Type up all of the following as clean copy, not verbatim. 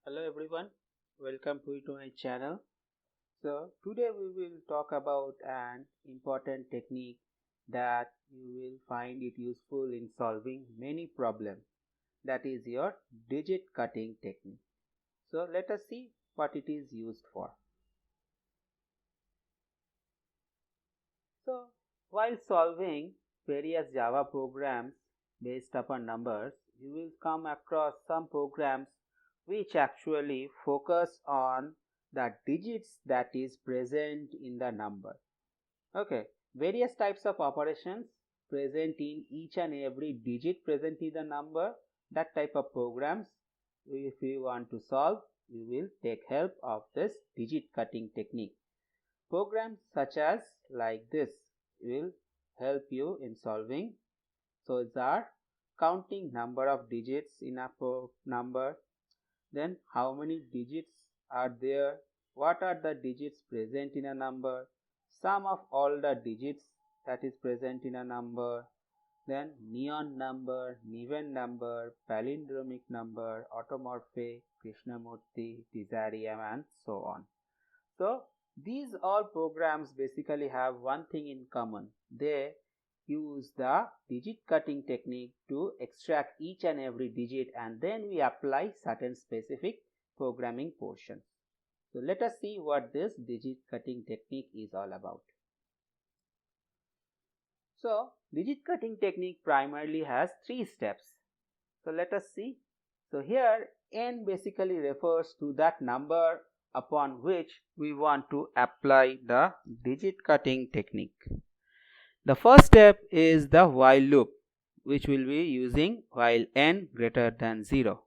Hello everyone, welcome to my channel. So today we will talk about an important technique that you will find it useful in solving many problems. That is your digit cutting technique. So let us see what it is used for. So while solving various Java programs based upon numbers, you will come across some programs which actually focus on the digits that is present in the number. Okay, various types of operations present in each and every digit present in the number. That type of programs, if you want to solve, you will take help of this digit cutting technique. Programs such as like this will help you in solving. So these are counting number of digits in a number, then how many digits are there, what are the digits present in a number, sum of all the digits that is present in a number, then neon number, Neven number, palindromic number, automorphic, Krishnamurti, Desarium and so on. So these all programs basically have one thing in common. They use the digit cutting technique to extract each and every digit, and then we apply certain specific programming portions. So let us see what this digit cutting technique is all about. So digit cutting technique primarily has three steps. So let us see. So here n basically refers to that number upon which we want to apply the digit cutting technique. The first step is the while loop, which will be using while n greater than 0.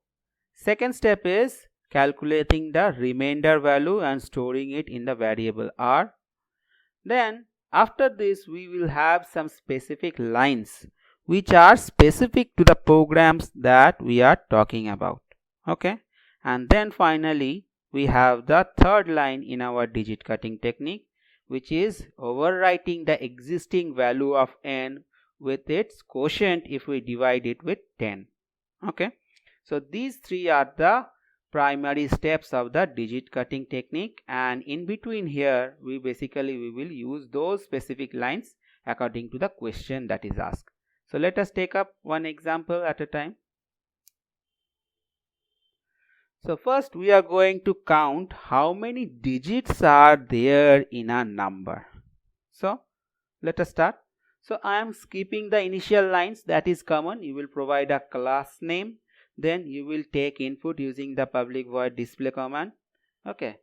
Second step is calculating the remainder value and storing it in the variable r. Then after this we will have some specific lines which are specific to the programs that we are talking about. Okay, and then finally we have the third line in our digit cutting technique, which is overwriting the existing value of n with its quotient if we divide it with 10. Okay, so these three are the primary steps of the digit cutting technique, and in between here we will use those specific lines according to the question that is asked. So let us take up one example at a time. So first we are going to count how many digits are there in a number. So let us start. So I am skipping the initial lines, that is common. You will provide a class name, then you will take input using the public void display command. Okay,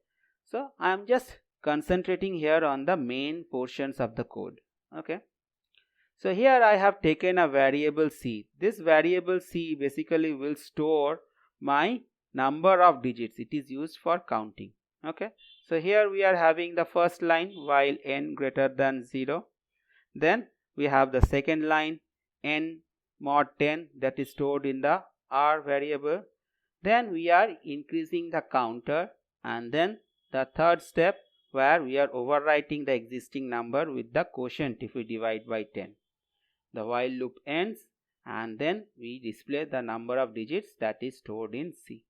so I am just concentrating here on the main portions of the code. Okay, so here I have taken a variable c. This variable c basically will store my number of digits. It is used for counting. Okay, so here we are having the first line while n greater than 0. Then we have the second line n mod 10 that is stored in the r variable. Then we are increasing the counter, and then the third step where we are overwriting the existing number with the quotient if we divide by 10. The while loop ends, and then we display the number of digits that is stored in C.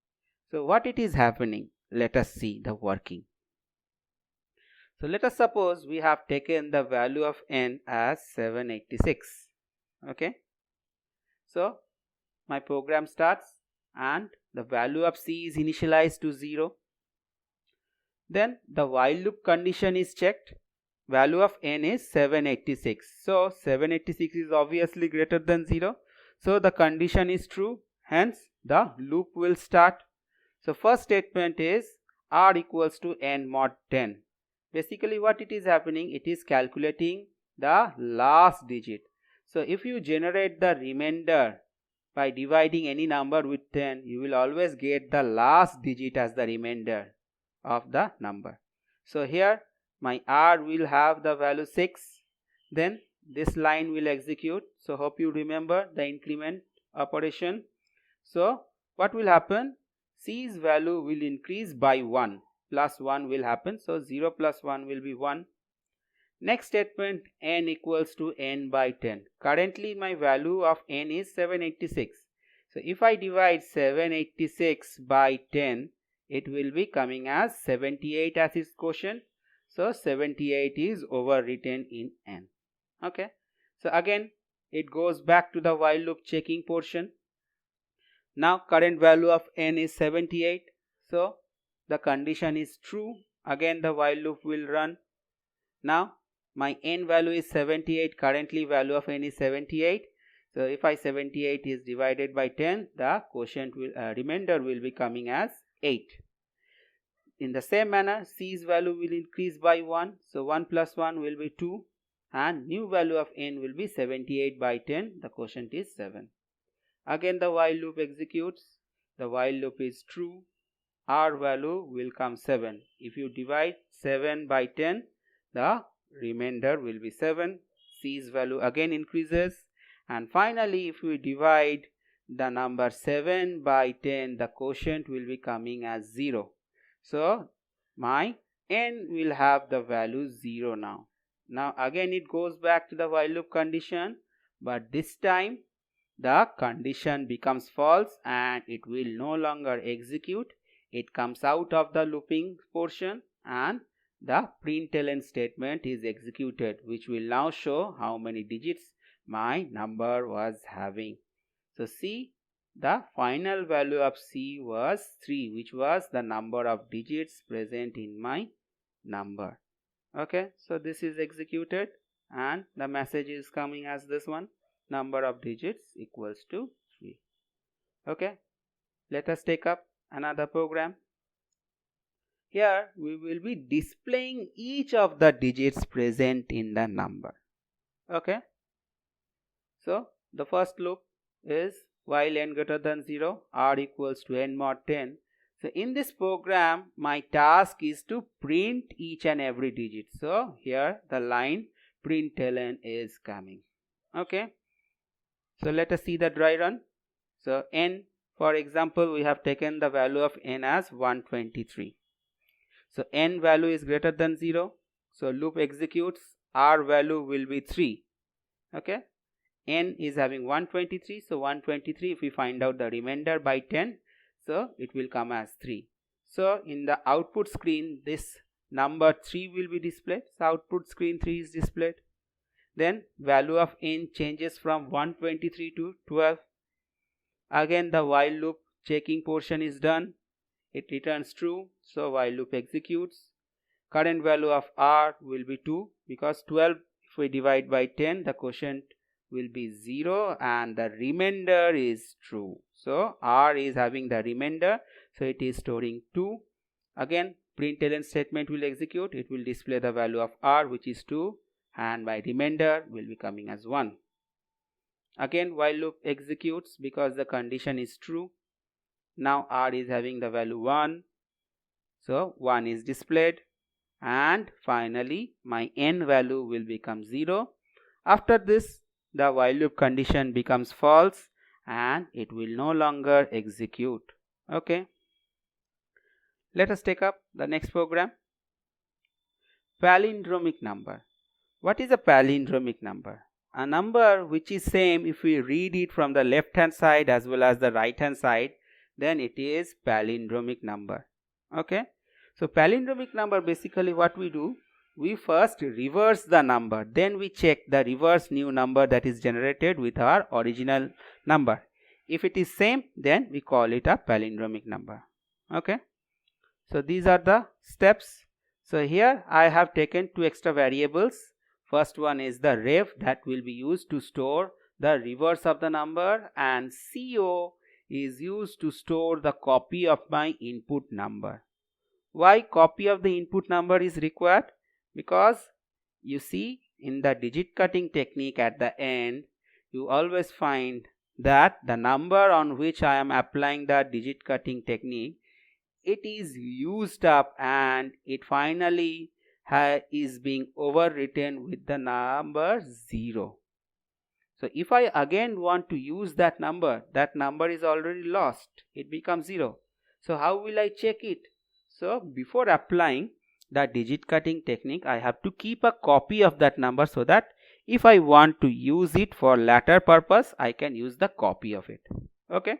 So what it is happening? Let us see the working. So let us suppose we have taken the value of n as 786. Okay, so my program starts and the value of c is initialized to 0. Then the while loop condition is checked. Value of n is 786. So 786 is obviously greater than 0. So the condition is true. Hence the loop will start. So first statement is r equals to n mod 10. Basically what it is happening, it is calculating the last digit. So if you generate the remainder by dividing any number with 10, you will always get the last digit as the remainder of the number. So here my r will have the value 6. Then this line will execute. So hope you remember the increment operation. So what will happen? C's value will increase by 1. Plus 1 will happen. So 0 plus 1 will be 1. Next statement, n equals to n by 10. Currently my value of n is 786. So if I divide 786 by 10, it will be coming as 78 as its quotient. So 78 is overwritten in n. Okay. So again it goes back to the while loop checking portion. Now current value of n is 78. So the condition is true. Again the while loop will run. Now my n value is 78. Currently value of n is 78. So if 78 is divided by 10, the quotient will remainder will be coming as 8. In the same manner, c's value will increase by 1. So 1 plus 1 will be 2. And new value of n will be 78 by 10. The quotient is 7. Again the while loop executes. The while loop is true. R value will come 7. If you divide 7 by 10, the remainder will be 7. C's value again increases. And finally, if we divide the number 7 by 10, the quotient will be coming as 0. So my n will have the value 0 now. Now again it goes back to the while loop condition, but this time the condition becomes false and it will no longer execute. It comes out of the looping portion and the println statement is executed, which will now show how many digits my number was having. So see, the final value of C was 3, which was the number of digits present in my number. Okay, so this is executed and the message is coming as this one: number of digits equals to 3. Okay, let us take up another program. Here we will be displaying each of the digits present in the number. Okay, so the first loop is while n greater than 0, r equals to n mod 10. So in this program, my task is to print each and every digit. So here the line println is coming. Okay, so let us see the dry run. So n, for example, we have taken the value of n as 123. So n value is greater than 0. So loop executes. R value will be 3. Okay, n is having 123. So 123, if we find out the remainder by 10, so it will come as 3. So in the output screen, this number 3 will be displayed. So output screen 3 is displayed. Then value of n changes from 123 to 12. Again the while loop checking portion is done. It returns true. So while loop executes. Current value of r will be 2, because 12 if we divide by 10, the quotient will be 0 and the remainder is true. So r is having the remainder, so it is storing 2. Again println statement will execute. It will display the value of r, which is 2, and my remainder will be coming as 1. Again while loop executes because the condition is true. Now r is having the value 1, so 1 is displayed, and finally my n value will become 0. After this, the while loop condition becomes false and it will no longer execute. Okay, let us take up the next program. Palindromic number. What is a palindromic number? A number which is same if we read it from the left hand side as well as the right hand side, then it is palindromic number. Okay, so palindromic number, basically what we do, we first reverse the number, then we check the reverse new number that is generated with our original number. If it is same, then we call it a palindromic number. Okay, so these are the steps. So here I have taken 2 extra variables. First one is the ref, that will be used to store the reverse of the number, and co is used to store the copy of my input number. Why copy of the input number is required? Because you see, in the digit cutting technique at the end, you always find that the number on which I am applying the digit cutting technique, it is used up and it finally is being overwritten with the number 0. So if I again want to use that number is already lost. It becomes 0. So how will I check it? So before applying the digit cutting technique, I have to keep a copy of that number so that if I want to use it for later purpose, I can use the copy of it. Okay.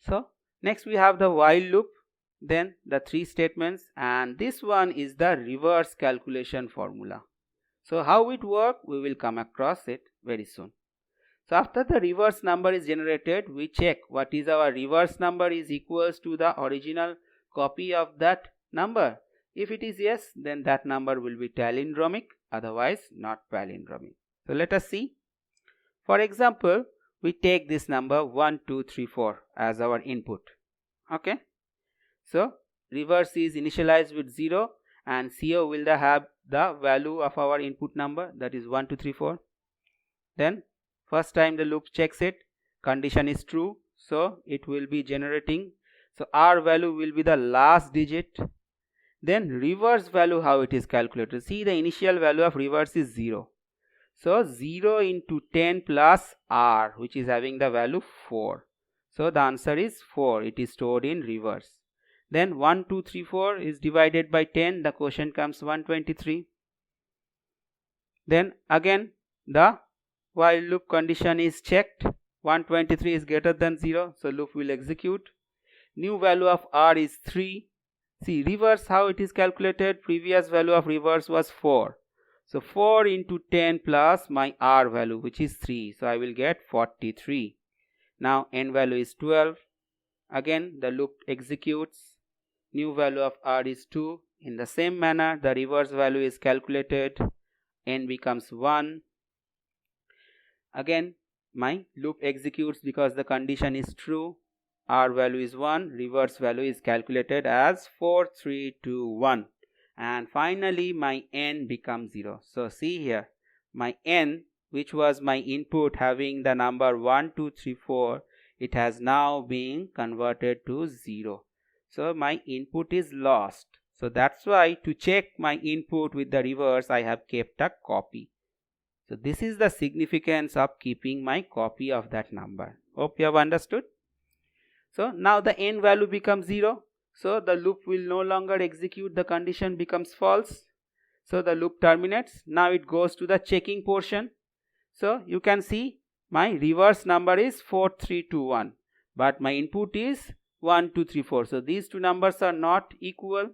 So next we have the while loop. then the 3 statements, and this one is the reverse calculation formula. So how it works, we will come across it very soon. So after the reverse number is generated, we check what is our reverse number is equals to the original copy of that number. If it is yes, then that number will be palindromic, otherwise not palindromic. So let us see. For example, we take this number 1, 2, 3, 4 as our input. Okay. So reverse is initialized with 0 and CO will have the value of our input number, that is 1, 2, 3, 4. Then first time the loop checks it, condition is true, so it will be generating. So R value will be the last digit. Then reverse value, how it is calculated. See, the initial value of reverse is 0. So 0 into 10 plus R, which is having the value 4. So the answer is 4. It is stored in reverse. Then 1, 2, 3, 4 is divided by 10. The quotient comes 123. Then again the while loop condition is checked. 123 is greater than 0. So loop will execute. New value of R is 3. See, reverse how it is calculated. Previous value of reverse was 4. So 4 into 10 plus my R value, which is 3. So I will get 43. Now N value is 12. Again the loop executes. New value of R is 2. In the same manner, the reverse value is calculated. N becomes 1. Again my loop executes because the condition is true. R value is 1. Reverse value is calculated as 4, 3, 2, 1. And finally my N becomes 0. So see here, my N, which was my input having the number 1, 2, 3, 4, it has now been converted to 0. So my input is lost. So that's why to check my input with the reverse, I have kept a copy. So this is the significance of keeping my copy of that number. Hope you have understood. So now the N value becomes 0. So the loop will no longer execute. The condition becomes false. So the loop terminates. Now it goes to the checking portion. So you can see my reverse number is 4, 3, 2, 1. But my input is 1, 2, 3, 4. So these two numbers are not equal.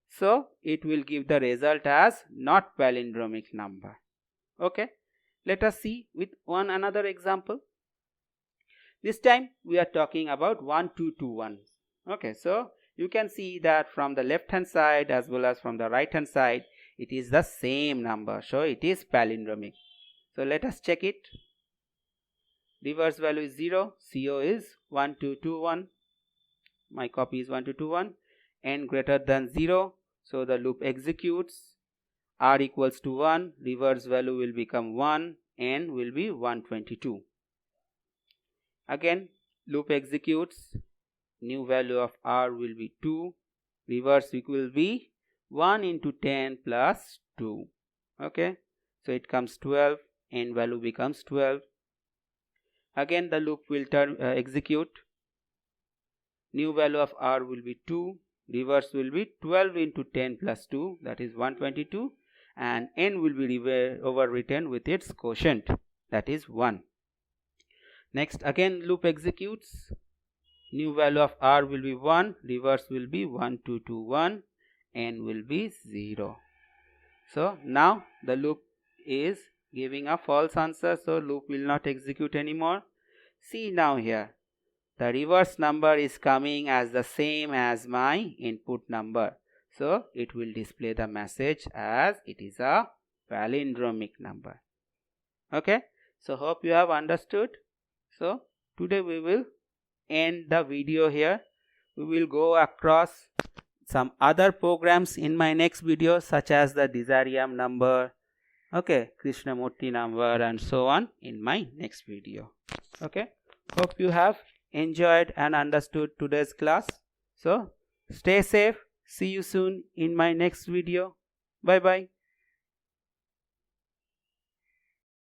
So it will give the result as not palindromic number. Okay. Let us see with one another example. This time we are talking about 1, 2, 2, 1. Okay. So you can see that from the left hand side as well as from the right hand side, it is the same number. So it is palindromic. So let us check it. Reverse value is 0. CO is 1, 2, 2, 1. My copy is 1, 2, 2, 1. N greater than 0. So the loop executes. R equals to 1. Reverse value will become 1. N will be 122. Again loop executes. New value of R will be 2. Reverse will be 1 into 10 plus 2. Okay. So it comes 12. N value becomes 12. Again the loop will execute. New value of R will be 2. Reverse will be 12 into 10 plus 2, that is 122. And N will be overwritten with its quotient, that is 1. Next again loop executes. New value of R will be 1. Reverse will be 1, 2, 2, 1. N will be 0. So now the loop is giving a false answer. So loop will not execute anymore. See now here. The reverse number is coming as the same as my input number. So it will display the message as it is a palindromic number. Okay. So hope you have understood. So today we will end the video here. We will go across some other programs in my next video, such as the Desarium number, okay, Krishnamurti number, and so on in my next video. Okay. Hope you have enjoyed and understood today's class. So stay safe. See you soon in my next video. Bye bye.